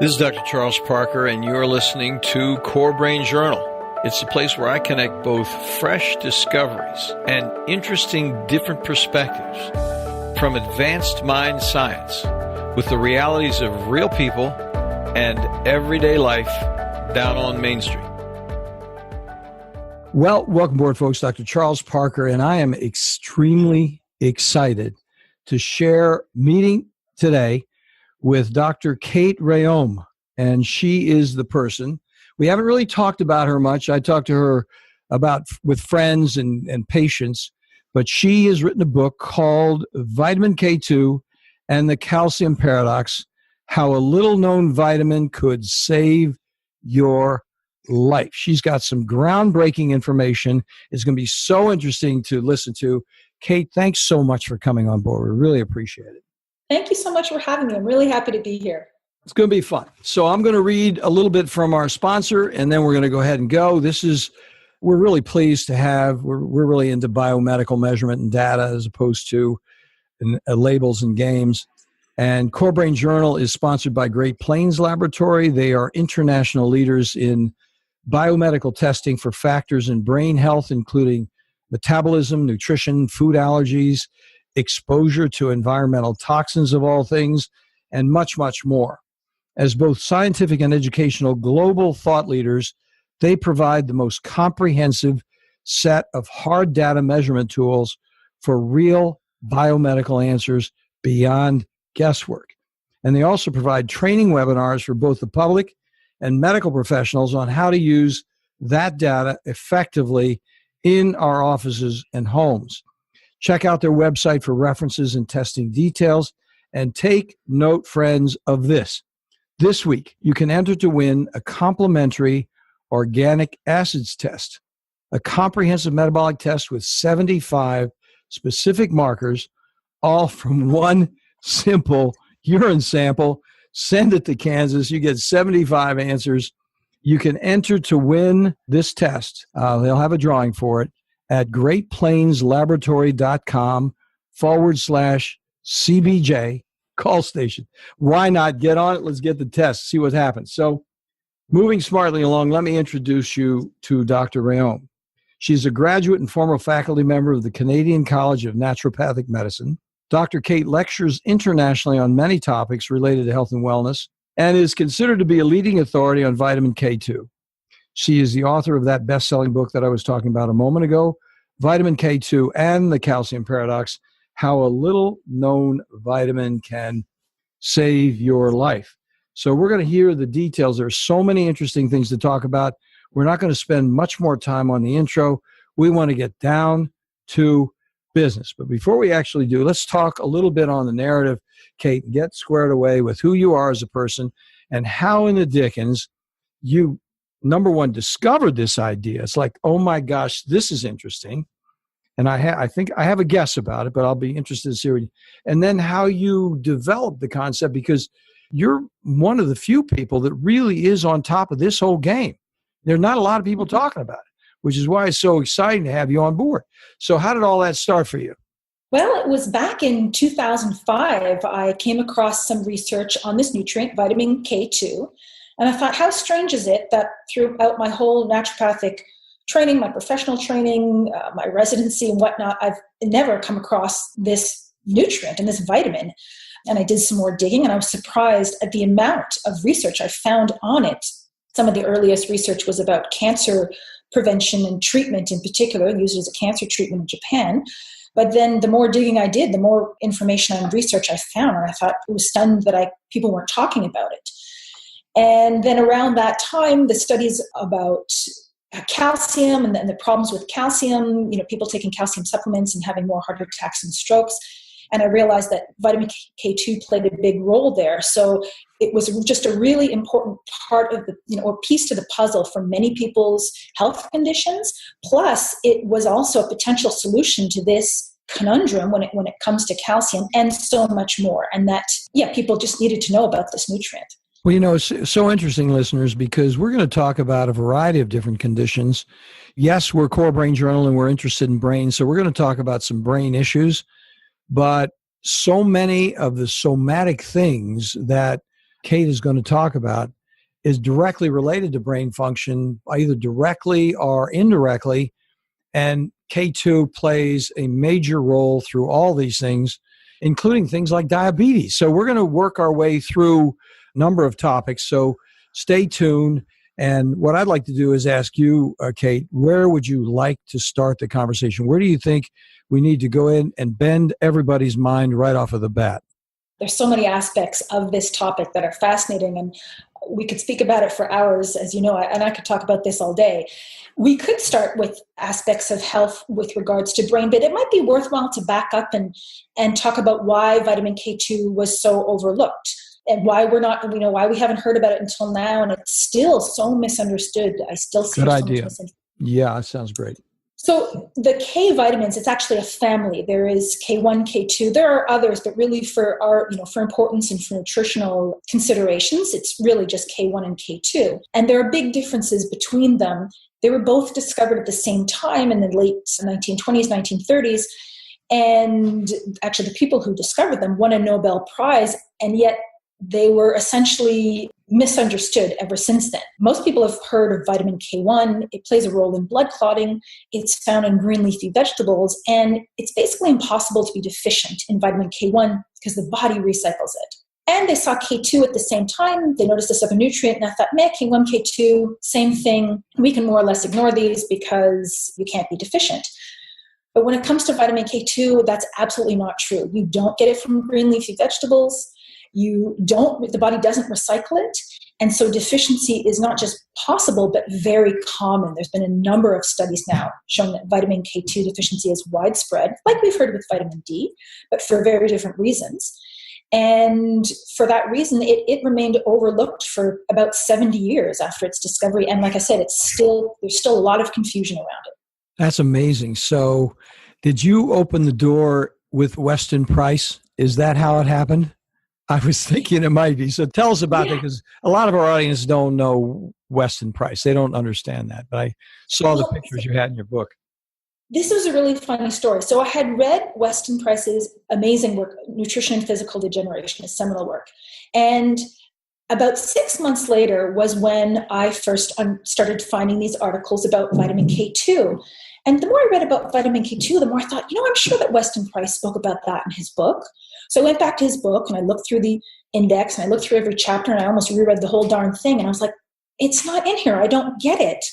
This is Dr. Charles Parker, and you're listening to Core Brain Journal. It's a place where I connect both fresh discoveries and interesting different perspectives from advanced mind science with the realities of real people and everyday life down on Main Street. Well, welcome aboard, folks. Dr. Charles Parker, and I am extremely excited to share meeting today with Dr. Kate Rheaume, and she is the person. We haven't really talked about her much. I talked to her about with friends and patients, but she has written a book called Vitamin K2 and the Calcium Paradox, How a Little-Known Vitamin Could Save Your Life. She's got some groundbreaking information. It's going to be so interesting to listen to. Kate, thanks so much for coming on board. We really appreciate it. Thank you so much for having me. I'm really happy to be here. It's going to be fun. So I'm going to read a little bit from our sponsor, and then we're going to go ahead and go. We're really pleased to have, we're really into biomedical measurement and data as opposed to labels and games. And Core Brain Journal is sponsored by Great Plains Laboratory. They are international leaders in biomedical testing for factors in brain health, including metabolism, nutrition, food allergies, exposure to environmental toxins of all things, and much, much more. As both scientific and educational global thought leaders, they provide the most comprehensive set of hard data measurement tools for real biomedical answers beyond guesswork. And they also provide training webinars for both the public and medical professionals on how to use that data effectively in our offices and homes. Check out their website for references and testing details. And take note, friends, of this. This week, you can enter to win a complimentary organic acids test, a comprehensive metabolic test with 75 specific markers, all from one simple urine sample. Send it to Kansas. You get 75 answers. You can enter to win this test. They'll have a drawing for it at greatplainslaboratory.com/CBJ call station. Why not get on it? Let's get the test, see what happens. So moving smartly along, let me introduce you to Dr. Rheaume. She's a graduate and former faculty member of the Canadian College of Naturopathic Medicine. Dr. Kate lectures internationally on many topics related to health and wellness and is considered to be a leading authority on vitamin K2. She is the author of that best-selling book that I was talking about a moment ago, Vitamin K2 and the Calcium Paradox, How a Little-Known Vitamin Can Save Your Life. So we're going to hear the details. There are so many interesting things to talk about. We're not going to spend much more time on the intro. We want to get down to business. But before we actually do, let's talk a little bit on the narrative, Kate, and get squared away with who you are as a person and how in the dickens you, number one, discovered this idea. It's like, oh my gosh, this is interesting. And I think I have a guess about it, but I'll be interested to see what you, and then how you developed the concept, because you're one of the few people that really is on top of this whole game. There are not a lot of people talking about it, which is why it's so exciting to have you on board. So how did all that start for you? Well, it was back in 2005. I came across some research on this nutrient, vitamin K2, and I thought, how strange is it that throughout my whole naturopathic training, my professional training, my residency and whatnot, I've never come across this nutrient and this vitamin. And I did some more digging, and I was surprised at the amount of research I found on it. Some of the earliest research was about cancer prevention and treatment in particular, used as a cancer treatment in Japan. But then the more digging I did, the more information and research I found, and I thought it was stunned that people weren't talking about it. And then around that time, the studies about calcium and the problems with calcium, people taking calcium supplements and having more heart attacks and strokes. And I realized that vitamin K2 played a big role there. So it was just a really important part of or piece to the puzzle for many people's health conditions. Plus, it was also a potential solution to this conundrum when it comes to calcium and so much more. And that, people just needed to know about this nutrient. Well, it's so interesting, listeners, because we're going to talk about a variety of different conditions. Yes, we're Core Brain Journal and we're interested in brain, so we're going to talk about some brain issues. But so many of the somatic things that Kate is going to talk about is directly related to brain function, either directly or indirectly. And K2 plays a major role through all these things, including things like diabetes. So we're going to work our way through a number of topics. So stay tuned. And what I'd like to do is ask you, Kate, where would you like to start the conversation? Where do you think we need to go in and bend everybody's mind right off of the bat? There's so many aspects of this topic that are fascinating, and we could speak about it for hours, as you know, and I could talk about this all day. We could start with aspects of health with regards to brain, but it might be worthwhile to back up and talk about why vitamin K2 was so overlooked and why we're not, why we haven't heard about it until now, and it's still so misunderstood. I still see good idea. Yeah, that sounds great. So the K vitamins, it's actually a family. There is K1, K2. There are others, but really for our, for importance and for nutritional considerations, it's really just K1 and K2. And there are big differences between them. They were both discovered at the same time in the late 1920s, 1930s. And actually the people who discovered them won a Nobel Prize, and yet they were essentially misunderstood ever since then. Most people have heard of vitamin K1. It plays a role in blood clotting. It's found in green leafy vegetables, and it's basically impossible to be deficient in vitamin K1 because the body recycles it. And they saw K2 at the same time. They noticed this other nutrient, and I thought, K1, K2, same thing. We can more or less ignore these because you can't be deficient. But when it comes to vitamin K2, that's absolutely not true. You don't get it from green leafy vegetables. The body doesn't recycle it. And so deficiency is not just possible, but very common. There's been a number of studies now showing that vitamin K2 deficiency is widespread, like we've heard with vitamin D, but for very different reasons. And for that reason, it remained overlooked for about 70 years after its discovery. And like I said, there's still a lot of confusion around it. That's amazing. So did you open the door with Weston Price? Is that how it happened? I was thinking it might be. So tell us about that, because a lot of our audience don't know Weston Price. They don't understand that. But I saw the pictures you had in your book. This was a really funny story. So I had read Weston Price's amazing work, Nutrition and Physical Degeneration, his seminal work. And about 6 months later was when I first started finding these articles about vitamin K2. And the more I read about vitamin K2, the more I thought, I'm sure that Weston Price spoke about that in his book. So I went back to his book and I looked through the index and I looked through every chapter and I almost reread the whole darn thing. And I was like, it's not in here. I don't get it.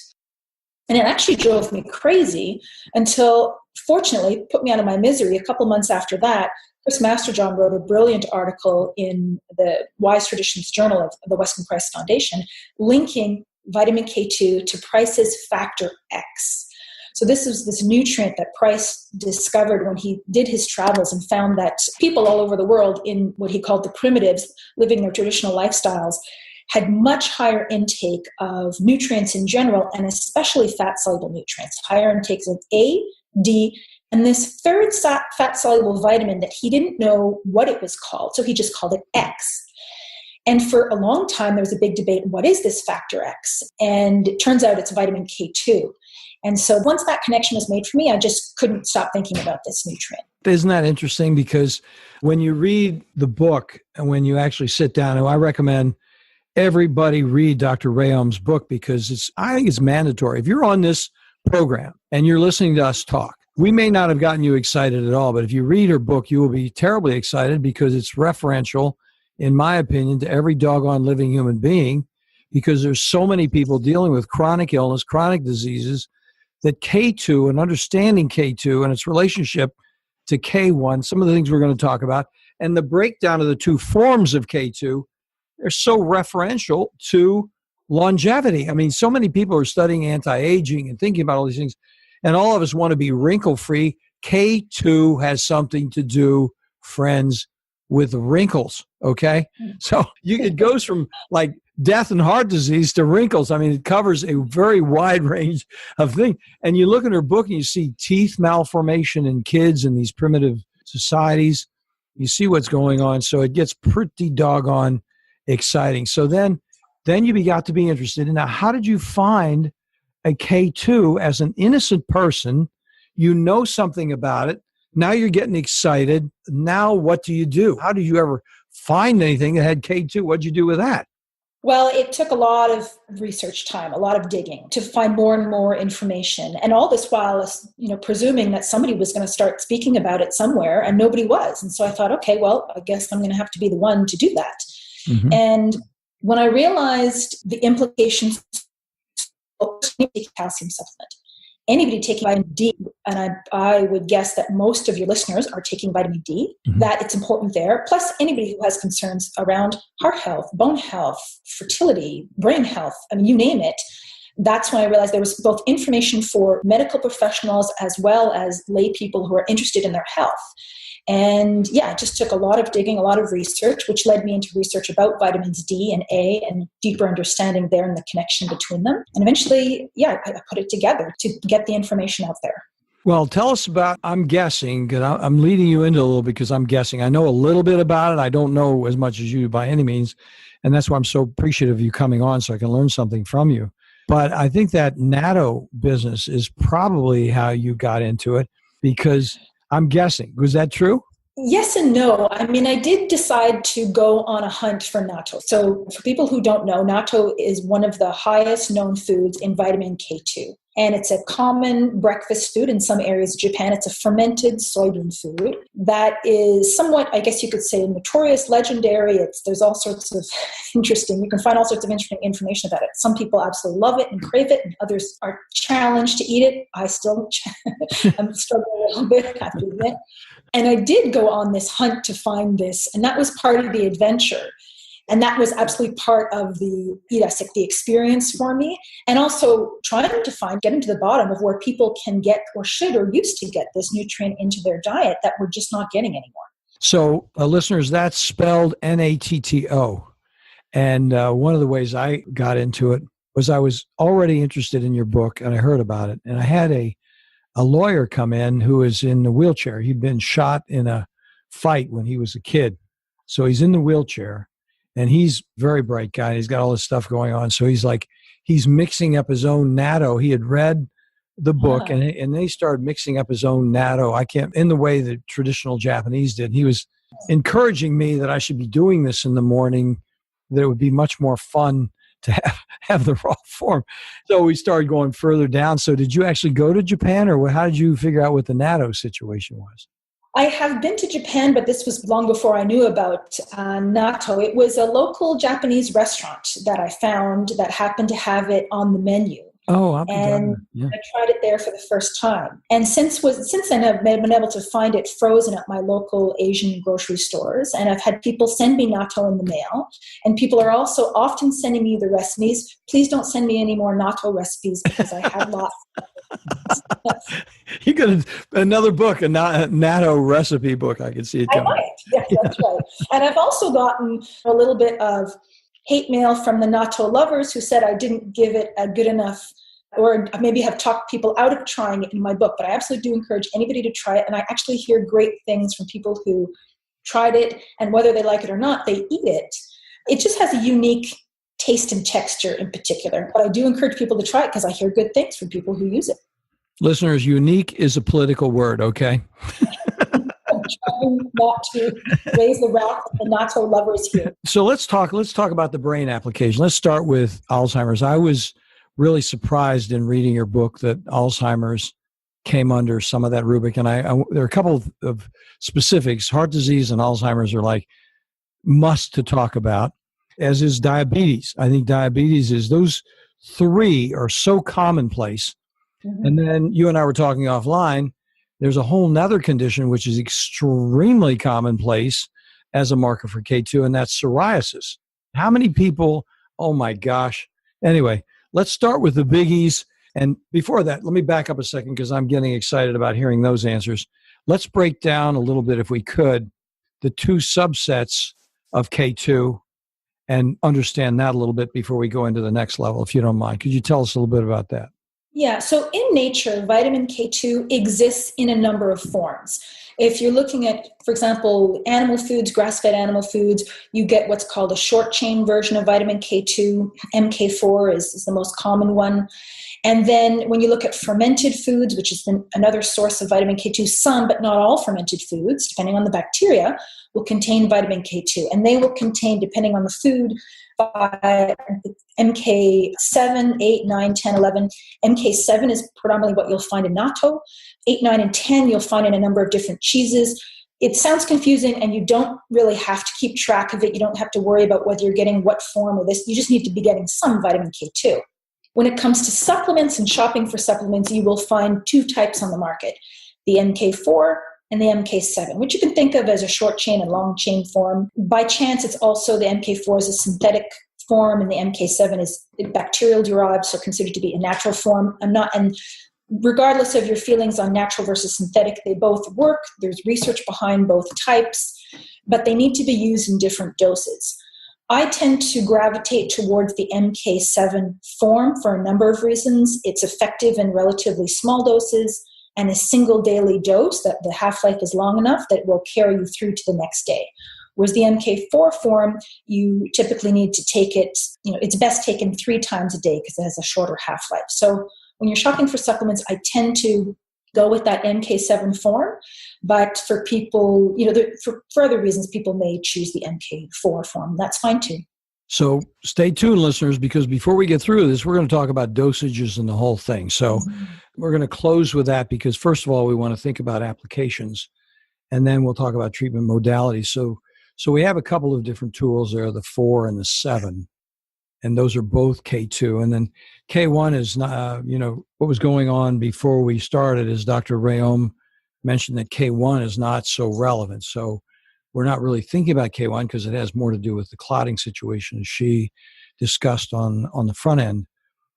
And it actually drove me crazy until, fortunately, put me out of my misery. A couple months after that, Chris Masterjohn wrote a brilliant article in the Wise Traditions Journal of the Weston Price Foundation linking vitamin K2 to Price's factor X. So this is this nutrient that Price discovered when he did his travels and found that people all over the world in what he called the primitives, living their traditional lifestyles, had much higher intake of nutrients in general, and especially fat-soluble nutrients, higher intakes of A, D, and this third fat-soluble vitamin that he didn't know what it was called, so he just called it X. And for a long time, there was a big debate, what is this factor X? And it turns out it's vitamin K2. And so once that connection was made for me, I just couldn't stop thinking about this nutrient. Isn't that interesting? Because when you read the book and when you actually sit down, and I recommend everybody read Dr. Rheaume's book, because I think it's mandatory. If you're on this program and you're listening to us talk, we may not have gotten you excited at all, but if you read her book, you will be terribly excited because it's referential, in my opinion, to every doggone living human being, because there's so many people dealing with chronic illness, chronic diseases, that K2 and understanding K2 and its relationship to K1, some of the things we're going to talk about, and the breakdown of the two forms of K2, they're so referential to longevity. I mean, so many people are studying anti-aging and thinking about all these things, and all of us want to be wrinkle-free. K2 has something to do, friends, with wrinkles, okay? So it goes from like death and heart disease to wrinkles. I mean, it covers a very wide range of things. And you look at her book and you see teeth malformation in kids in these primitive societies. You see what's going on. So it gets pretty doggone exciting. So then you got to be interested in, now, how did you find a K2 as an innocent person? You know something about it. Now you're getting excited. Now what do you do? How did you ever find anything that had K2. What'd you do with that? Well, it took a lot of research time, a lot of digging to find more and more information. And all this while, presuming that somebody was going to start speaking about it somewhere, and nobody was. And so I thought, okay, well, I guess I'm going to have to be the one to do that. Mm-hmm. And when I realized the implications of taking calcium supplement, anybody taking vitamin D, and I would guess that most of your listeners are taking vitamin D, mm-hmm. that it's important there. Plus, anybody who has concerns around heart health, bone health, fertility, brain health, I mean, you name it. That's when I realized there was both information for medical professionals as well as lay people who are interested in their health. And yeah, it just took a lot of digging, a lot of research, which led me into research about vitamins D and A and deeper understanding there and the connection between them. And eventually, I put it together to get the information out there. Well, tell us about, I'm guessing, because I'm leading you into a little because I'm guessing. I know a little bit about it. I don't know as much as you by any means. And that's why I'm so appreciative of you coming on so I can learn something from you. But I think that Natto business is probably how you got into it, because I'm guessing. Was that true? Yes and no. I mean, I did decide to go on a hunt for natto. So for people who don't know, natto is one of the highest known foods in vitamin K2. And it's a common breakfast food in some areas of Japan. It's a fermented soybean food that is somewhat, I guess you could say, notorious, legendary. There's all sorts of interesting, you can find all sorts of interesting information about it. Some people absolutely love it and crave it, and others are challenged to eat it. I'm struggling a little bit, I have to admit. And I did go on this hunt to find this, and that was part of the adventure. And that was absolutely part of the experience for me. And also trying to getting to the bottom of where people can get or should or used to get this nutrient into their diet that we're just not getting anymore. So listeners, that's spelled Natto. And one of the ways I got into it was I was already interested in your book and I heard about it. And I had a lawyer come in who was in the wheelchair. He'd been shot in a fight when he was a kid. So he's in the wheelchair. And he's a very bright guy. He's got all this stuff going on. So he's mixing up his own natto. He had read the book and they started mixing up his own natto. In the way that traditional Japanese did. He was encouraging me that I should be doing this in the morning, that it would be much more fun to have the raw form. So we started going further down. So did you actually go to Japan, or how did you figure out what the natto situation was? I have been to Japan, but this was long before I knew about natto. It was a local Japanese restaurant that I found that happened to have it on the menu. Oh, I tried it there for the first time. And since then, I've been able to find it frozen at my local Asian grocery stores. And I've had people send me natto in the mail. And people are also often sending me the recipes. Please don't send me any more natto recipes because I have lots. You got another book, a natto recipe book. I can see it coming. I might. Yes, that's right. And I've also gotten a little bit of hate mail from the natto lovers who said I didn't give it a good enough, or maybe have talked people out of trying it in my book. But I absolutely do encourage anybody to try it. And I actually hear great things from people who tried it, and whether they like it or not, they eat it. It just has a unique taste and texture in particular. But I do encourage people to try it because I hear good things from people who use it. Listeners, unique is a political word, okay? I'm trying not to raise the wrath of the natto lovers here. So let's talk about the brain application. Let's start with Alzheimer's. I was really surprised in reading your book that Alzheimer's came under some of that rubric. And there are a couple of specifics. Heart disease and Alzheimer's are like must to talk about, as is diabetes. I think diabetes is, those three are so commonplace. Mm-hmm. And then you and I were talking offline, there's a whole nother condition which is extremely commonplace as a marker for K2, and that's psoriasis. How many people, oh my gosh. Anyway, let's start with the biggies. And before that, let me back up a second because I'm getting excited about hearing those answers. Let's break down a little bit, if we could, the two subsets of K2 and understand that a little bit before we go into the next level, if you don't mind. Could you tell us a little bit about that? Yeah, so in nature, vitamin K2 exists in a number of forms. If you're looking at, for example, animal foods, grass-fed animal foods, you get what's called a short-chain version of vitamin K2. MK4 is the most common one. And then when you look at fermented foods, which is another source of vitamin K2, some but not all fermented foods, depending on the bacteria, will contain vitamin K2. And they will contain, depending on the food, MK7, 8, 9, 10, 11. MK7 is predominantly what you'll find in natto. 8, 9, and 10 you'll find in a number of different cheeses. It sounds confusing, and you don't really have to keep track of it. You don't have to worry about whether you're getting what form of this. You just need to be getting some vitamin K2. When it comes to supplements and shopping for supplements, you will find two types on the market, the MK4 and the MK7, which you can think of as a short chain and long chain form. By chance, it's also the MK4 is a synthetic form and the MK7 is bacterial derived, so considered to be a natural form. And regardless of your feelings on natural versus synthetic, they both work. There's research behind both types, but they need to be used in different doses. I tend to gravitate towards the MK7 form for a number of reasons. It's effective in relatively small doses and a single daily dose that the half-life is long enough that it will carry you through to the next day. Whereas the MK4 form, you typically need to take it, it's best taken 3 times a day because it has a shorter half-life. So when you're shopping for supplements, I tend to go with that MK7 form. But for people, for other reasons, people may choose the MK4 form. That's fine too. So stay tuned, listeners, because before we get through this, we're going to talk about dosages and the whole thing. So we're going to close with that because, first of all, we want to think about applications, and then we'll talk about treatment modalities. So we have a couple of different tools there, the 4 and the 7, and those are both K2. And then K1 is, what was going on before we started is Dr. Rheaume mentioned that K1 is not so relevant. So we're not really thinking about K1 because it has more to do with the clotting situation as she discussed on the front end.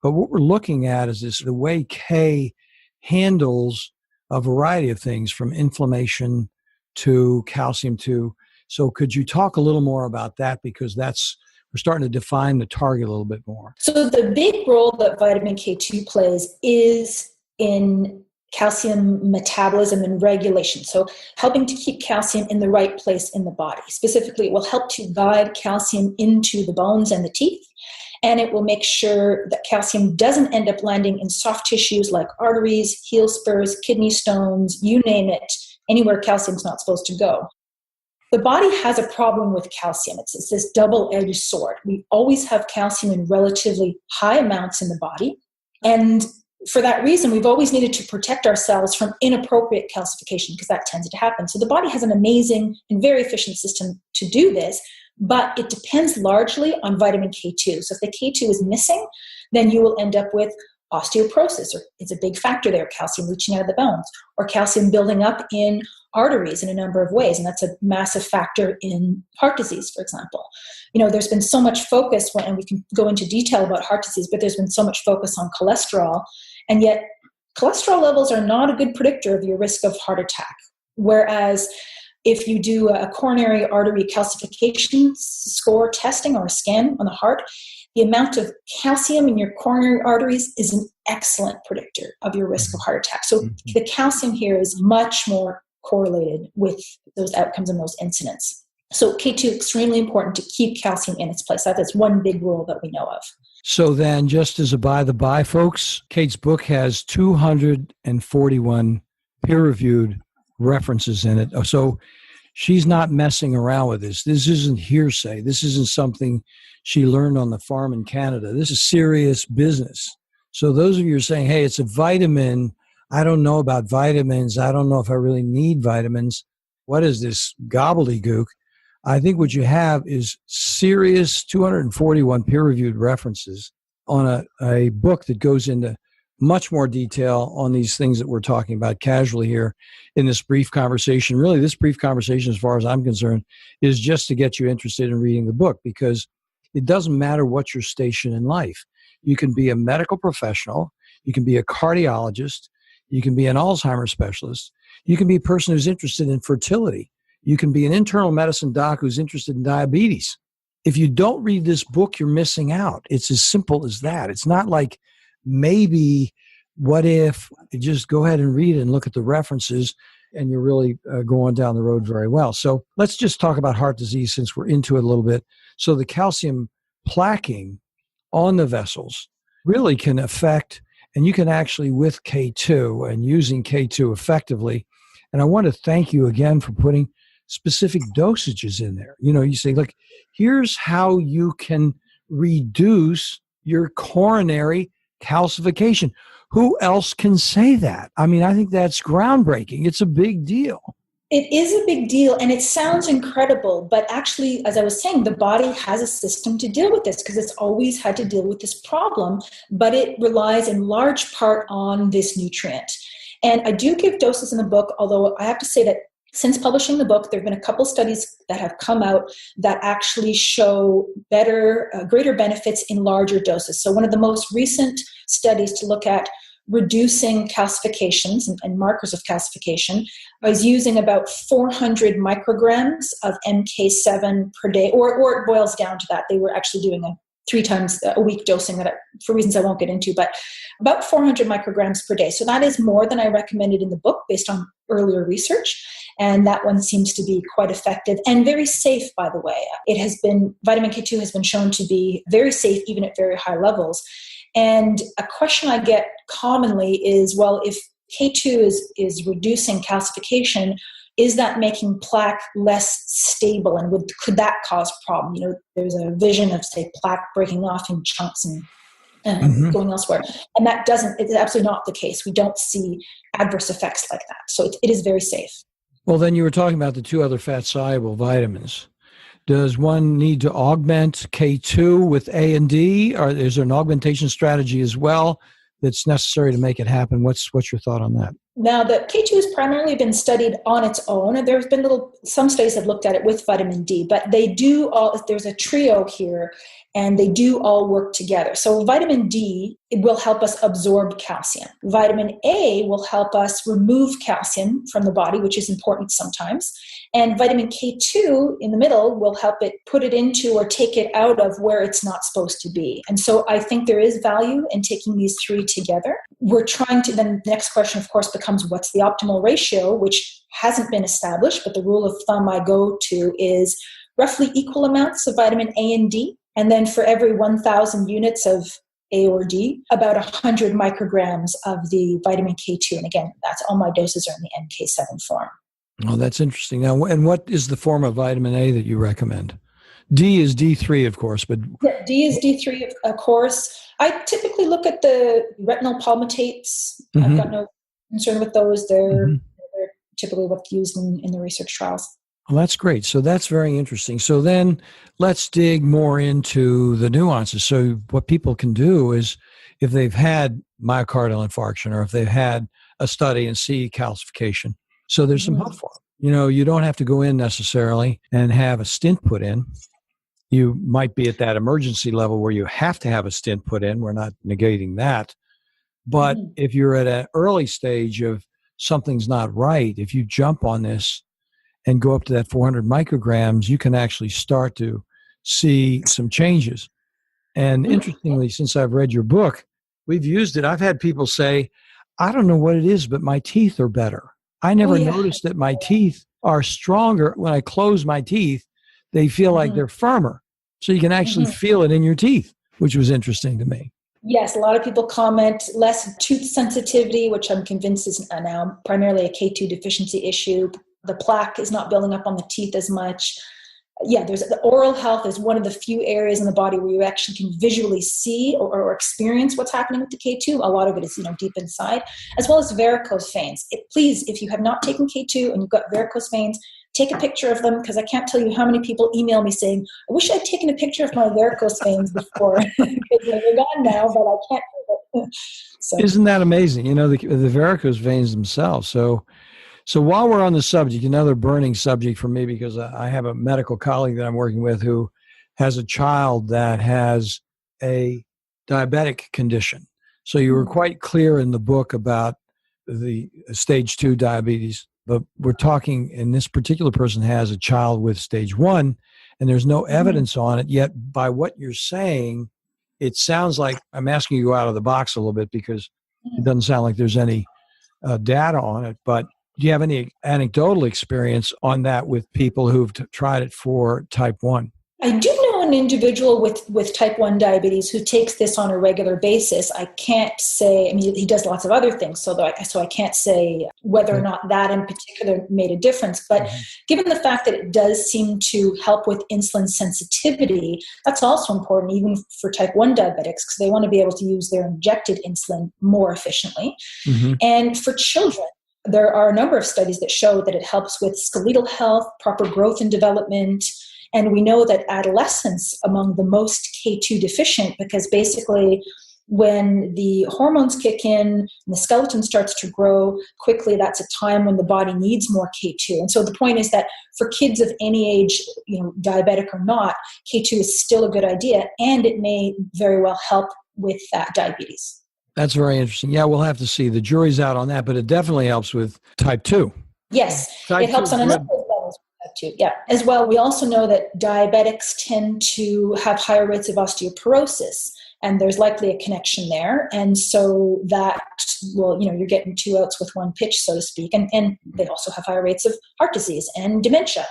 But what we're looking at is the way K handles a variety of things from inflammation to calcium to. So could you talk a little more about that? Because we're starting to define the target a little bit more. So the big role that vitamin K2 plays is in calcium metabolism and regulation. So helping to keep calcium in the right place in the body. Specifically, it will help to guide calcium into the bones and the teeth. And it will make sure that calcium doesn't end up landing in soft tissues like arteries, heel spurs, kidney stones, you name it, anywhere calcium's not supposed to go. The body has a problem with calcium. It's this double-edged sword. We always have calcium in relatively high amounts in the body. And for that reason, we've always needed to protect ourselves from inappropriate calcification because that tends to happen. So the body has an amazing and very efficient system to do this, but it depends largely on vitamin K2. So if the K2 is missing, then you will end up with osteoporosis, or it's a big factor there, calcium leaching out of the bones, or calcium building up in arteries in a number of ways. And that's a massive factor in heart disease, for example. There's been so much focus, and we can go into detail about heart disease, but there's been so much focus on cholesterol. And yet cholesterol levels are not a good predictor of your risk of heart attack. Whereas if you do a coronary artery calcification score testing or a scan on the heart, the amount of calcium in your coronary arteries is an excellent predictor of your risk of heart attack. So the calcium here is much more correlated with those outcomes and those incidents. So K2, extremely important to keep calcium in its place. That is one big rule that we know of. So then, just as a by-the-by, folks, Kate's book has 241 peer-reviewed references in it. So she's not messing around with this. This isn't hearsay. This isn't something she learned on the farm in Canada. This is serious business. So those of you who are saying, hey, it's a vitamin, I don't know about vitamins, I don't know if I really need vitamins, what is this gobbledygook? I think what you have is serious 241 peer-reviewed references on a book that goes into much more detail on these things that we're talking about casually here in this brief conversation. Really, this brief conversation, as far as I'm concerned, is just to get you interested in reading the book, because it doesn't matter what your station in life. You can be a medical professional, you can be a cardiologist, you can be an Alzheimer's specialist, you can be a person who's interested in fertility, you can be an internal medicine doc who's interested in diabetes. If you don't read this book, you're missing out. It's as simple as that. It's not like maybe, what if, you just go ahead and read it and look at the references, and you're really going down the road very well. So let's just talk about heart disease since we're into it a little bit. So the calcium plaquing on the vessels really can affect And you can actually, with K2 and using K2 effectively, and I want to thank you again for putting specific dosages in there. You say, look, here's how you can reduce your coronary calcification. Who else can say that? I mean, I think that's groundbreaking. It's a big deal. It is a big deal, and it sounds incredible, but actually, as I was saying, the body has a system to deal with this because it's always had to deal with this problem, but it relies in large part on this nutrient. And I do give doses in the book, although I have to say that since publishing the book, there have been a couple studies that have come out that actually show greater benefits in larger doses. So one of the most recent studies to look at reducing calcifications and markers of calcification was using about 400 micrograms of MK7 per day, or it boils down to that. They were actually doing a 3 times a week dosing that for reasons I won't get into, but about 400 micrograms per day. So that is more than I recommended in the book based on earlier research. And that one seems to be quite effective and very safe, by the way. Vitamin K2 has been shown to be very safe even at very high levels. And a question I get commonly is, well, if K2 is reducing calcification, is that making plaque less stable? And could that cause a problem? There's a vision of, say, plaque breaking off in chunks and going elsewhere. And it's absolutely not the case. We don't see adverse effects like that. So it is very safe. Well, then you were talking about the 2 other fat-soluble vitamins. Does one need to augment K2 with A and D, or is there an augmentation strategy as well that's necessary to make it happen? What's your thought on that? Now, the K2 has primarily been studied on its own, and there's been some studies have looked at it with vitamin D, but there's a trio here, and they do all work together. So vitamin D, it will help us absorb calcium. Vitamin A will help us remove calcium from the body, which is important sometimes. And vitamin K2 in the middle will help it put it into or take it out of where it's not supposed to be. And so I think there is value in taking these 3 together. Then the next question, of course, becomes what's the optimal ratio, which hasn't been established, but the rule of thumb I go to is roughly equal amounts of vitamin A and D. And then for every 1,000 units of A or D, about 100 micrograms of the vitamin K2. And again, all my doses are in the MK7 form. Oh, that's interesting. Now, and what is the form of vitamin A that you recommend? D is D3, of course, but... Yeah, D is D3, of course. I typically look at the retinol palmitates. I've got no concern with those. They're typically what's used in the research trials. Well, that's great. So that's very interesting. So then let's dig more into the nuances. So what people can do is if they've had myocardial infarction or if they've had a study and see calcification, so there's some hope for them. You don't have to go in necessarily and have a stent put in. You might be at that emergency level where you have to have a stent put in. We're not negating that. But if you're at an early stage of something's not right, if you jump on this and go up to that 400 micrograms, you can actually start to see some changes. And interestingly, since I've read your book, we've used it. I've had people say, I don't know what it is, but my teeth are better. I never noticed that my teeth are stronger. When I close my teeth, they feel like they're firmer. So you can actually feel it in your teeth, which was interesting to me. Yes, a lot of people comment less tooth sensitivity, which I'm convinced is now primarily a K2 deficiency issue. The plaque is not building up on the teeth as much. Yeah, the oral health is one of the few areas in the body where you actually can visually see or experience what's happening with the K2. A lot of it is, deep inside, as well as varicose veins. Please, if you have not taken K2 and you've got varicose veins, take a picture of them, because I can't tell you how many people email me saying, I wish I'd taken a picture of my varicose veins before, because they're gone now, but I can't do it. So. Isn't that amazing? The varicose veins themselves. So while we're on the subject, another burning subject for me, because I have a medical colleague that I'm working with who has a child that has a diabetic condition. So you were quite clear in the book about the stage 2 diabetes, but we're talking, and this particular person has a child with stage 1, and there's no evidence on it yet. By what you're saying, it sounds like I'm asking you to go out of the box a little bit, because it doesn't sound like there's any data on it, but do you have any anecdotal experience on that with people who've tried it for type 1? I do know an individual with type 1 diabetes who takes this on a regular basis, I can't say, I mean, he does lots of other things, so I can't say whether or not that in particular made a difference. But given the fact that it does seem to help with insulin sensitivity, that's also important even for type 1 diabetics, because they want to be able to use their injected insulin more efficiently. And for children, there are a number of studies that show that it helps with skeletal health, proper growth and development. And we know that adolescents among the most K2 deficient, because basically when the hormones kick in and the skeleton starts to grow quickly, that's a time when the body needs more K2. And so the point is that for kids of any age, diabetic or not, K2 is still a good idea, and it may very well help with that diabetes. That's very interesting. Yeah, we'll have to see. The jury's out on that, but it definitely helps with type 2. Yes, it helps on a number of levels with type 2. Yeah. As well, we also know that diabetics tend to have higher rates of osteoporosis, and there's likely a connection there. And so that will, you're getting two outs with one pitch, so to speak. And they also have higher rates of heart disease and dementia.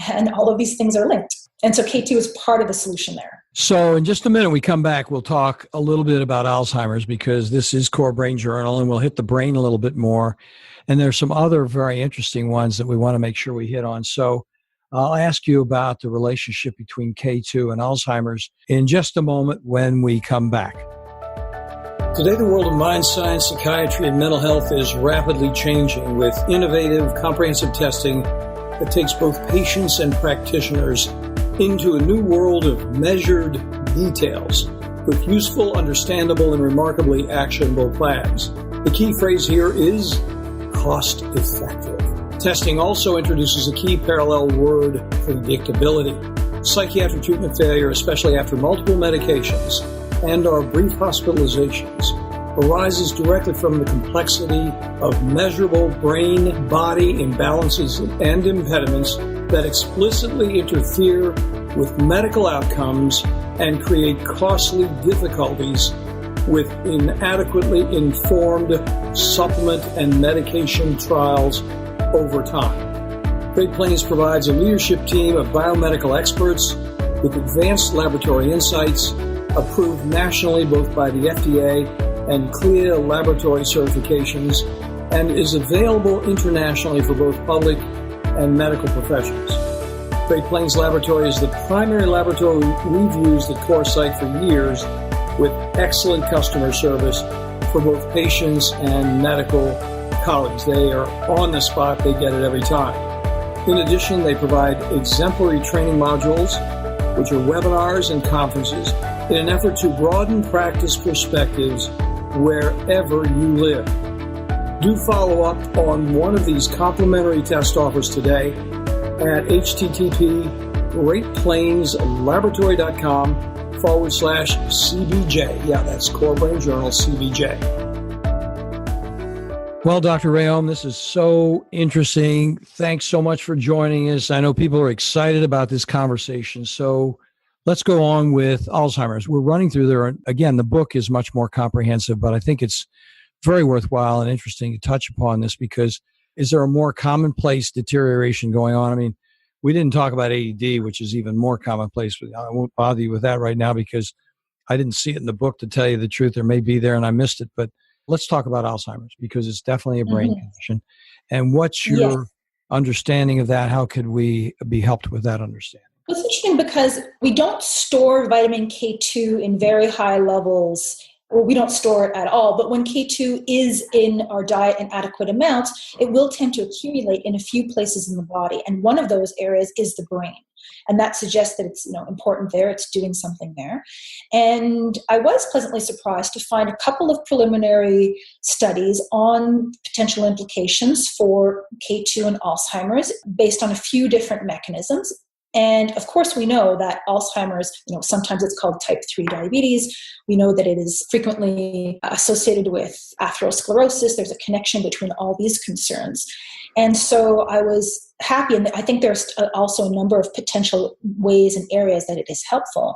And all of these things are linked. And so K2 is part of the solution there. So in just a minute, we come back, we'll talk a little bit about Alzheimer's, because this is Core Brain Journal, and we'll hit the brain a little bit more. And there's some other very interesting ones that we want to make sure we hit on. So I'll ask you about the relationship between K2 and Alzheimer's in just a moment when we come back. Today, the world of mind science, psychiatry, and mental health is rapidly changing with innovative, comprehensive testing that takes both patients and practitioners into a new world of measured details with useful, understandable, and remarkably actionable plans. The key phrase here is cost-effective. Testing also introduces a key parallel word, predictability. Psychiatric treatment failure, especially after multiple medications and or brief hospitalizations, arises directly from the complexity of measurable brain-body imbalances and impediments that explicitly interfere with medical outcomes and create costly difficulties with inadequately informed supplement and medication trials over time. Great Plains provides a leadership team of biomedical experts with advanced laboratory insights, approved nationally both by the FDA and CLIA laboratory certifications, and is available internationally for both public and medical professionals. Great Plains Laboratory is the primary laboratory we've used at CoreSight for years, with excellent customer service for both patients and medical colleagues. They are on the spot. They get it every time. In addition, they provide exemplary training modules, which are webinars and conferences, in an effort to broaden practice perspectives wherever you live. Do follow up on one of these complimentary test offers today at http://greatplainslaboratory.com/CBJ. Yeah, that's Core Brain Journal CBJ. Well, Dr. Rheaume, this is so interesting. Thanks so much for joining us. I know people are excited about this conversation. So let's go on with Alzheimer's. We're running through there. Again, the book is much more comprehensive, but I think it's very worthwhile and interesting to touch upon this, because is there a more commonplace deterioration going on? I mean, we didn't talk about AED, which is even more commonplace. I won't bother you with that right now because I didn't see it in the book, to tell you the truth. There may be there and I missed it, but let's talk about Alzheimer's, because it's definitely a brain condition. And what's your understanding of that? How could we be helped with that understanding? It's interesting because we don't store vitamin K2 in very high levels, or we don't store it at all. But when K2 is in our diet in adequate amounts, it will tend to accumulate in a few places in the body. And one of those areas is the brain. And that suggests that it's important there. It's doing something there. And I was pleasantly surprised to find a couple of preliminary studies on potential implications for K2 and Alzheimer's based on a few different mechanisms. And of course, we know that Alzheimer's, sometimes it's called type 3 diabetes. We know that it is frequently associated with atherosclerosis. There's a connection between all these concerns. And so I was happy, and I think there's also a number of potential ways and areas that it is helpful.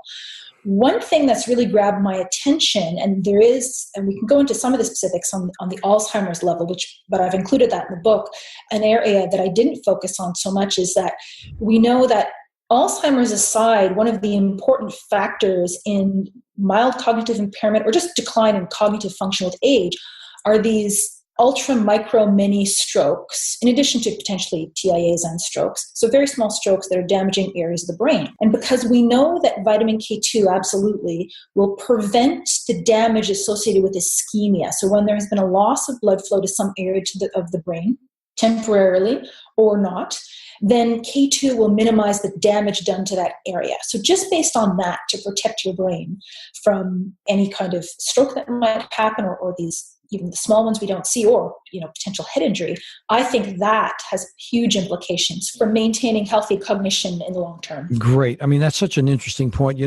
One thing that's really grabbed my attention, and we can go into some of the specifics on the Alzheimer's level, but I've included that in the book, an area that I didn't focus on so much is that we know that Alzheimer's aside, one of the important factors in mild cognitive impairment or just decline in cognitive function with age are these ultra micro mini strokes, in addition to potentially TIAs and strokes. So very small strokes that are damaging areas of the brain. And because we know that vitamin K2 absolutely will prevent the damage associated with ischemia. So when there has been a loss of blood flow to some area of the brain, temporarily or not, then K2 will minimize the damage done to that area. So just based on that, to protect your brain from any kind of stroke that might happen, or these, even the small ones we don't see, or potential head injury, I think that has huge implications for maintaining healthy cognition in the long term. Great. I mean, that's such an interesting point.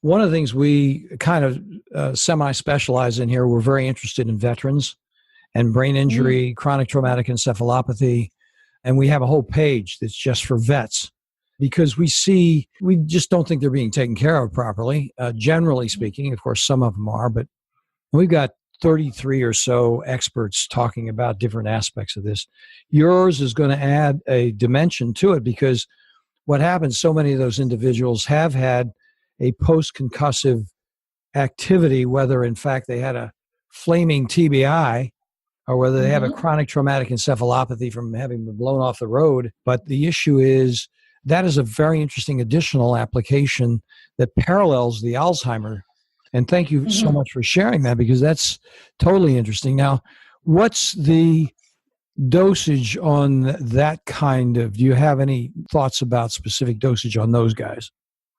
One of the things we kind of semi-specialize in here, we're very interested in veterans and brain injury, chronic traumatic encephalopathy. And we have a whole page that's just for vets because we just don't think they're being taken care of properly. Generally speaking, of course, some of them are, but we've got 33 or so experts talking about different aspects of this. Yours is going to add a dimension to it because what happens, so many of those individuals have had a post-concussive activity, whether in fact they had a flaming TBI or whether they have a chronic traumatic encephalopathy from having been blown off the road. But the issue is that is a very interesting additional application that parallels the Alzheimer. And thank you so much for sharing that because that's totally interesting. Now, what's the dosage on that do you have any thoughts about specific dosage on those guys?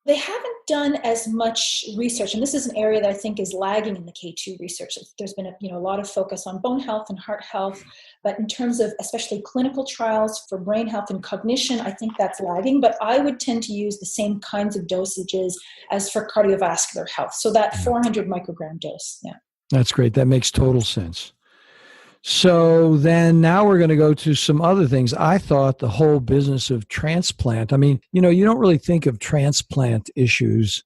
They haven't done as much research, and this is an area that I think is lagging in the K2 research. There's been a lot of focus on bone health and heart health, but in terms of especially clinical trials for brain health and cognition, I think that's lagging. But I would tend to use the same kinds of dosages as for cardiovascular health. So that 400 microgram dose. Yeah. That's great. That makes total sense. So then now we're going to go to some other things. I thought the whole business of transplant, I mean, you don't really think of transplant issues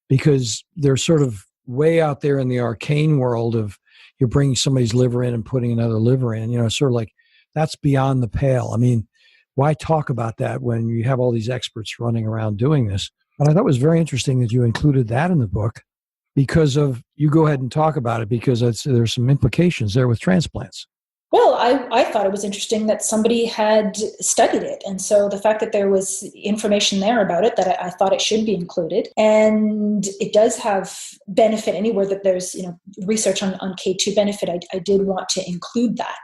because they're sort of way out there in the arcane world of you're bringing somebody's liver in and putting another liver in, sort of like that's beyond the pale. I mean, why talk about that when you have all these experts running around doing this? But I thought it was very interesting that you included that in the book because you go ahead and talk about it because there's some implications there with transplants. Well, I thought it was interesting that somebody had studied it. And so the fact that there was information there about it, that I thought it should be included. And it does have benefit anywhere that there's research on K2 benefit. I did want to include that.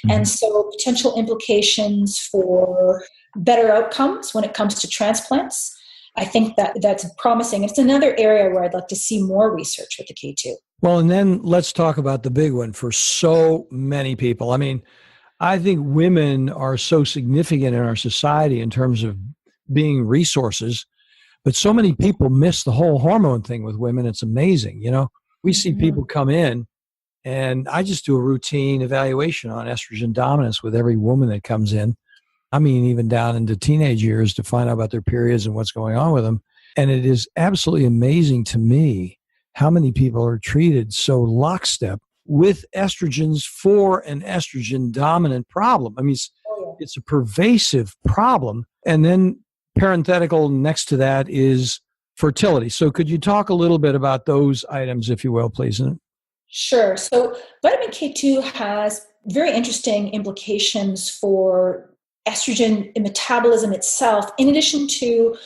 And so potential implications for better outcomes when it comes to transplants. I think that's promising. It's another area where I'd like to see more research with the K2. Well, and then let's talk about the big one for so many people. I mean, I think women are so significant in our society in terms of being resources, but so many people miss the whole hormone thing with women. It's amazing. We see people come in and I just do a routine evaluation on estrogen dominance with every woman that comes in. I mean, even down into teenage years to find out about their periods and what's going on with them. And it is absolutely amazing to me how many people are treated so lockstep with estrogens for an estrogen dominant problem. I mean, it's a pervasive problem. And then parenthetical next to that is fertility. So could you talk a little bit about those items, if you will, please? Sure. So vitamin K2 has very interesting implications for estrogen metabolism itself. In addition to,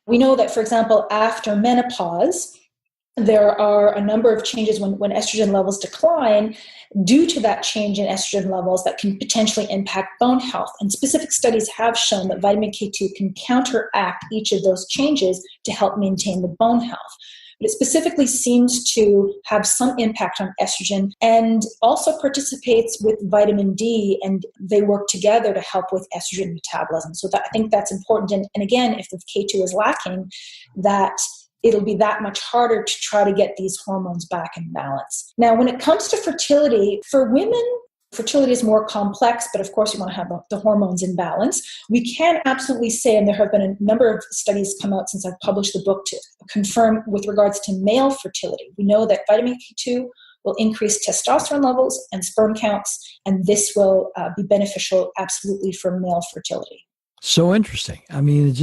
we know that, for example, after menopause, there are a number of changes when estrogen levels decline due to that change in estrogen levels that can potentially impact bone health. And specific studies have shown that vitamin K2 can counteract each of those changes to help maintain the bone health. But it specifically seems to have some impact on estrogen and also participates with vitamin D, and they work together to help with estrogen metabolism. So I think that's important. And again, if the K2 is lacking, that it'll be that much harder to try to get these hormones back in balance. Now, when it comes to fertility, for women, fertility is more complex, but of course you want to have the hormones in balance. We can absolutely say, and there have been a number of studies come out since I've published the book to confirm with regards to male fertility. We know that vitamin K2 will increase testosterone levels and sperm counts, and this will be beneficial absolutely for male fertility. So interesting. I mean,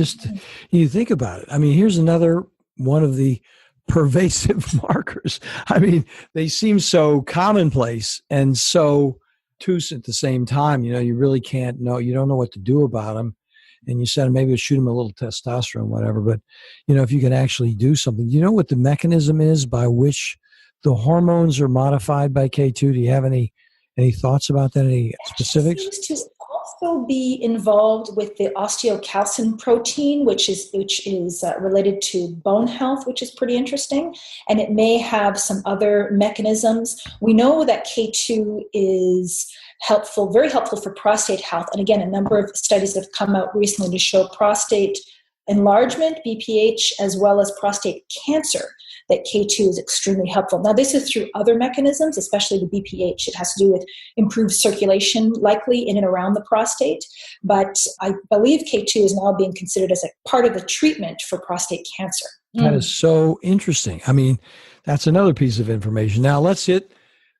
you think about it. I mean, here's another one of the pervasive markers. I mean, they seem so commonplace and so obtuse at the same time. You really can't know. You don't know what to do about them. And you said maybe shoot them a little testosterone, whatever. But, if you can actually do something, you know what the mechanism is by which the hormones are modified by K2? Do you have any thoughts about that? Any specifics? It seems to also be involved with the osteocalcin protein, which is related to bone health, which is pretty interesting. And it may have some other mechanisms. We know that K2 is very helpful for prostate health. And again, a number of studies have come out recently to show prostate enlargement, BPH, as well as prostate cancer, that K2 is extremely helpful. Now, this is through other mechanisms, especially the BPH. It has to do with improved circulation, likely in and around the prostate. But I believe K2 is now being considered as a part of the treatment for prostate cancer. That is so interesting. I mean, that's another piece of information. Now, let's hit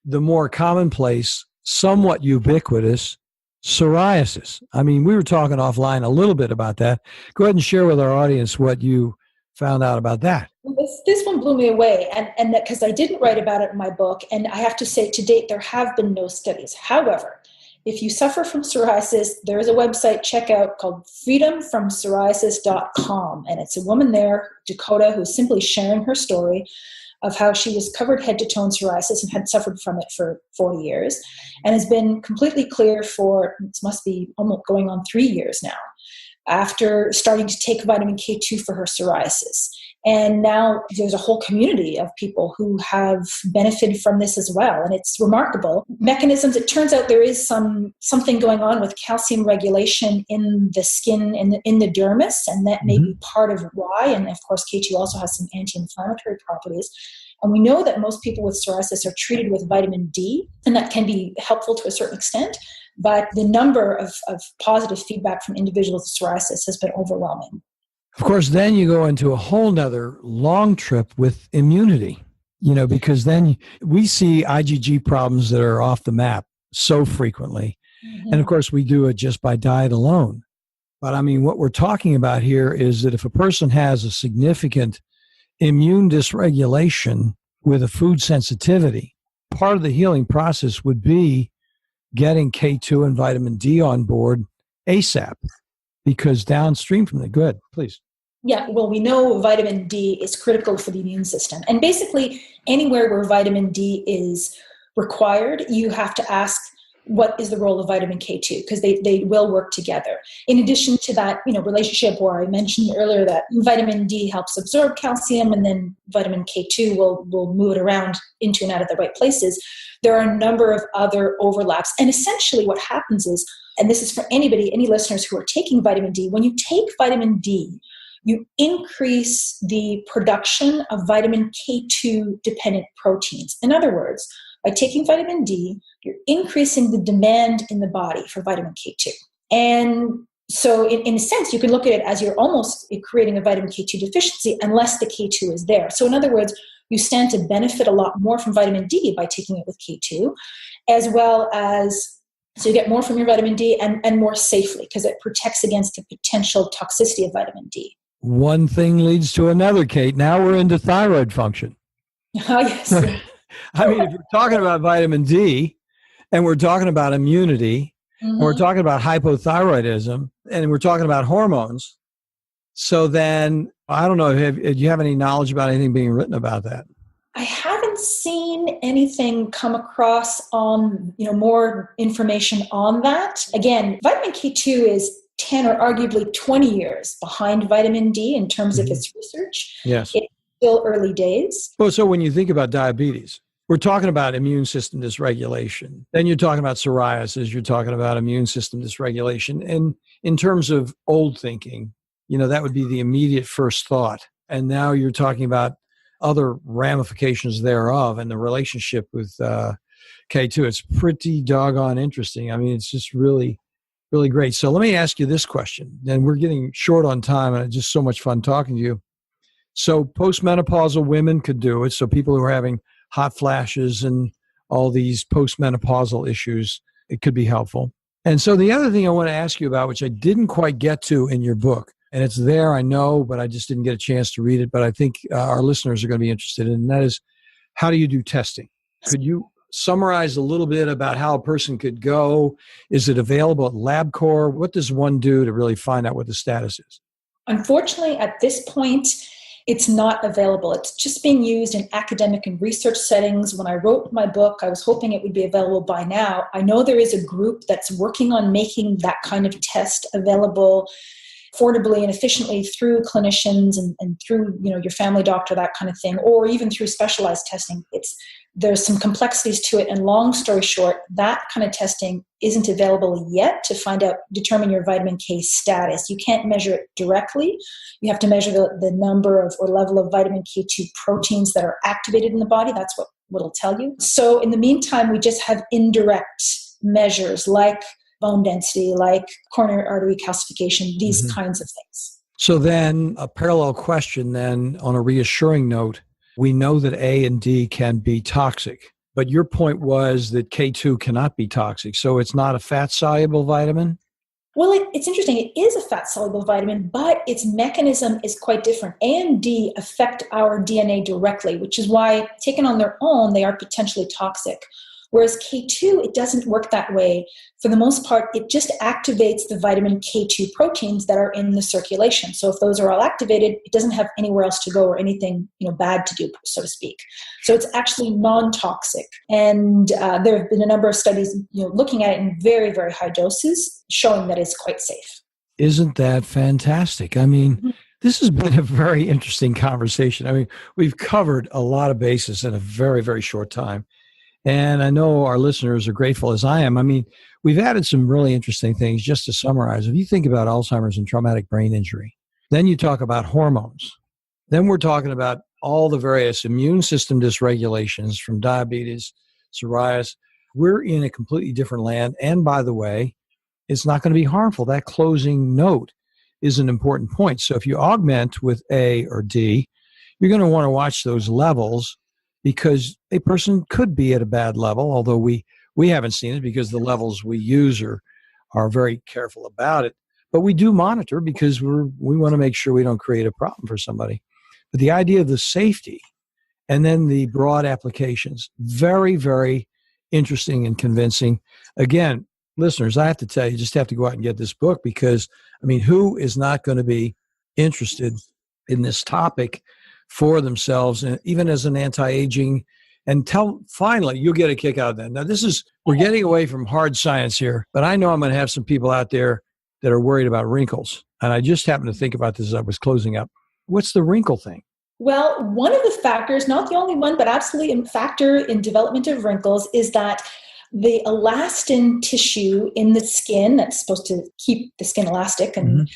the more commonplace, somewhat ubiquitous psoriasis. I mean, we were talking offline a little bit about that. Go ahead and share with our audience what you found out about that. This one blew me away, and that because I didn't write about it in my book, and I have to say, to date, there have been no studies. However, if you suffer from psoriasis, there is a website, check out, called freedomfrompsoriasis.com, and it's a woman there, Dakota, who's simply sharing her story of how she was covered head to toe in psoriasis and had suffered from it for 40 years and has been completely clear for, it must be almost going on 3 years now, after starting to take vitamin K2 for her psoriasis. And now there's a whole community of people who have benefited from this as well. And it's remarkable. Mechanisms, it turns out there is something going on with calcium regulation in the skin, in the dermis, and that may be part of why. And of course, K2 also has some anti-inflammatory properties. And we know that most people with psoriasis are treated with vitamin D, and that can be helpful to a certain extent. But the number of positive feedback from individuals with psoriasis has been overwhelming. Of course, then you go into a whole nother long trip with immunity, because then we see IgG problems that are off the map so frequently. And of course, we do it just by diet alone. But I mean, what we're talking about here is that if a person has a significant immune dysregulation with a food sensitivity, part of the healing process would be getting K2 and vitamin D on board ASAP, because downstream from that, go ahead, please. Yeah, well, we know vitamin D is critical for the immune system. And basically, anywhere where vitamin D is required, you have to ask, what is the role of vitamin K2? Because they will work together. In addition to that, relationship where I mentioned earlier that vitamin D helps absorb calcium, and then vitamin K2 will move it around into and out of the right places. There are a number of other overlaps. And essentially what happens is, and this is for any listeners who are taking vitamin D, when you take vitamin D, you increase the production of vitamin K2 dependent proteins. In other words, by taking vitamin D, you're increasing the demand in the body for vitamin K2. And so in a sense, you can look at it as you're almost creating a vitamin K2 deficiency unless the K2 is there. So in other words, you stand to benefit a lot more from vitamin D by taking it with K2, as well as, so you get more from your vitamin D and more safely, because it protects against the potential toxicity of vitamin D. One thing leads to another, Kate. Now we're into thyroid function. Oh, yes. I mean, if you're talking about vitamin D and we're talking about immunity, and we're talking about hypothyroidism, and we're talking about hormones, so then I don't know, do you have any knowledge about anything being written about that? I haven't seen anything come across on, more information on that. Again, vitamin K2 is 10 or arguably 20 years behind vitamin D in terms of its research. Yes. It's still early days. Well, so when you think about diabetes, we're talking about immune system dysregulation. Then you're talking about psoriasis. You're talking about immune system dysregulation. And in terms of old thinking, that would be the immediate first thought. And now you're talking about other ramifications thereof and the relationship with K2. It's pretty doggone interesting. I mean, it's just really, really great. So let me ask you this question. And we're getting short on time, and it's just so much fun talking to you. So postmenopausal women could do it. So people who are having hot flashes and all these postmenopausal issues, it could be helpful. And so the other thing I want to ask you about, which I didn't quite get to in your book, and it's there, I know, but I just didn't get a chance to read it, but I think our listeners are going to be interested in, and that is, how do you do testing? Could you summarize a little bit about how a person could go? Is it available at LabCorp? What does one do to really find out what the status is? Unfortunately, at this point, it's not available. It's just being used in academic and research settings. When I wrote my book, I was hoping it would be available by now. I know there is a group that's working on making that kind of test available affordably and efficiently through clinicians and through, your family doctor, that kind of thing, or even through specialized testing. There's some complexities to it, and long story short, that kind of testing isn't available yet to determine your vitamin K status. You can't measure it directly. You have to measure the number of or level of vitamin K2 proteins that are activated in the body. That's what it'll tell you. So in the meantime, we just have indirect measures like bone density, like coronary artery calcification, these kinds of things. So then a parallel question then, on a reassuring note, we know that A and D can be toxic, but your point was that K2 cannot be toxic. So it's not a fat-soluble vitamin? Well, it's interesting. It is a fat-soluble vitamin, but its mechanism is quite different. A and D affect our DNA directly, which is why, taken on their own, they are potentially toxic. Whereas K2, it doesn't work that way. For the most part, it just activates the vitamin K2 proteins that are in the circulation. So if those are all activated, it doesn't have anywhere else to go or anything bad to do, so to speak. So it's actually non-toxic. And there have been a number of studies looking at it in very, very high doses, showing that it's quite safe. Isn't that fantastic? I mean, this has been a very interesting conversation. I mean, we've covered a lot of bases in a very, very short time. And I know our listeners are grateful as I am. I mean, we've added some really interesting things. Just to summarize, if you think about Alzheimer's and traumatic brain injury, then you talk about hormones. Then we're talking about all the various immune system dysregulations from diabetes, psoriasis. We're in a completely different land. And by the way, it's not going to be harmful. That closing note is an important point. So if you augment with A or D, you're going to want to watch those levels, because a person could be at a bad level, although we haven't seen it because the levels we use are very careful about it. But we do monitor because we want to make sure we don't create a problem for somebody. But the idea of the safety and then the broad applications, very, very interesting and convincing. Again, listeners, I have to tell you, just have to go out and get this book, because, I mean, who is not going to be interested in this topic for themselves, and even as an anti-aging, and finally, you'll get a kick out of that. Now, we're getting away from hard science here, but I know I'm going to have some people out there that are worried about wrinkles. And I just happened to think about this as I was closing up. What's the wrinkle thing? Well, one of the factors, not the only one, but absolutely a factor in development of wrinkles, is that the elastin tissue in the skin that's supposed to keep the skin elastic and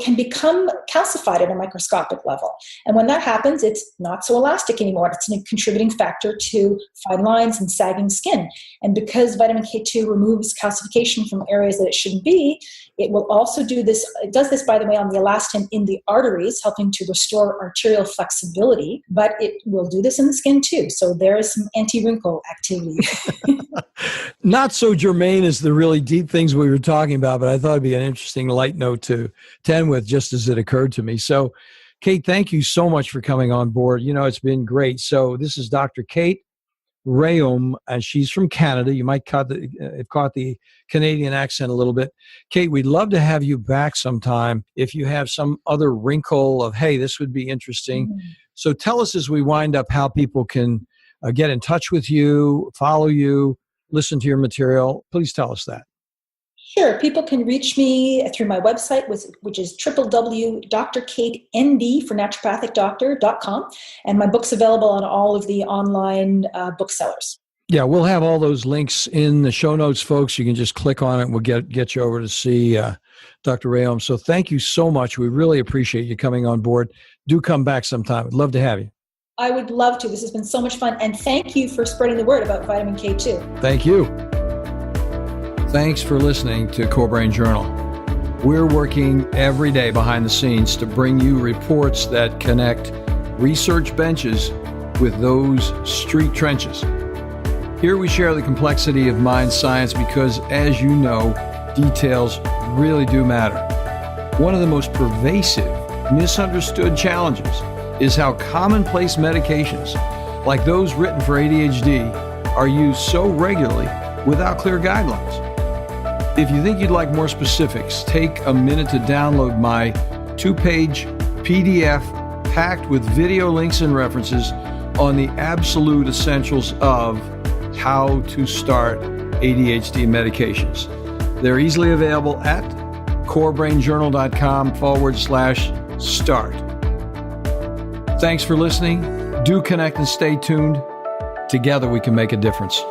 can become calcified at a microscopic level. And when that happens, it's not so elastic anymore. It's a contributing factor to fine lines and sagging skin. And because vitamin K2 removes calcification from areas that it shouldn't be, it will also do this. It does this, by the way, on the elastin in the arteries, helping to restore arterial flexibility, but it will do this in the skin too. So there is some anti-wrinkle activity. Not so germane as the really deep things we were talking about, but I thought it'd be an interesting light note to end with, just as it occurred to me. So, Kate, thank you so much for coming on board. It's been great. So this is Dr. Kate Rheaume, and she's from Canada. You might have caught the Canadian accent a little bit. Kate, we'd love to have you back sometime if you have some other wrinkle of, hey, this would be interesting. So tell us, as we wind up, how people can get in touch with you, follow you, listen to your material. Please tell us that. Sure. People can reach me through my website, which is www.drkatend for naturopathicdoctor.com. And my book's available on all of the online booksellers. Yeah, we'll have all those links in the show notes, folks. You can just click on it and we'll get you over to see Dr. Rheaume. So thank you so much. We really appreciate you coming on board. Do come back sometime. We'd love to have you. I would love to. This has been so much fun. And thank you for spreading the word about vitamin K2. Thank you. Thanks for listening to Core Brain Journal. We're working every day behind the scenes to bring you reports that connect research benches with those street trenches. Here we share the complexity of mind science because, as you know, details really do matter. One of the most pervasive, misunderstood challenges is how commonplace medications, like those written for ADHD, are used so regularly without clear guidelines. If you think you'd like more specifics, take a minute to download my 2-page PDF packed with video links and references on the absolute essentials of how to start ADHD medications. They're easily available at corebrainjournal.com/start. Thanks for listening. Do connect and stay tuned. Together we can make a difference.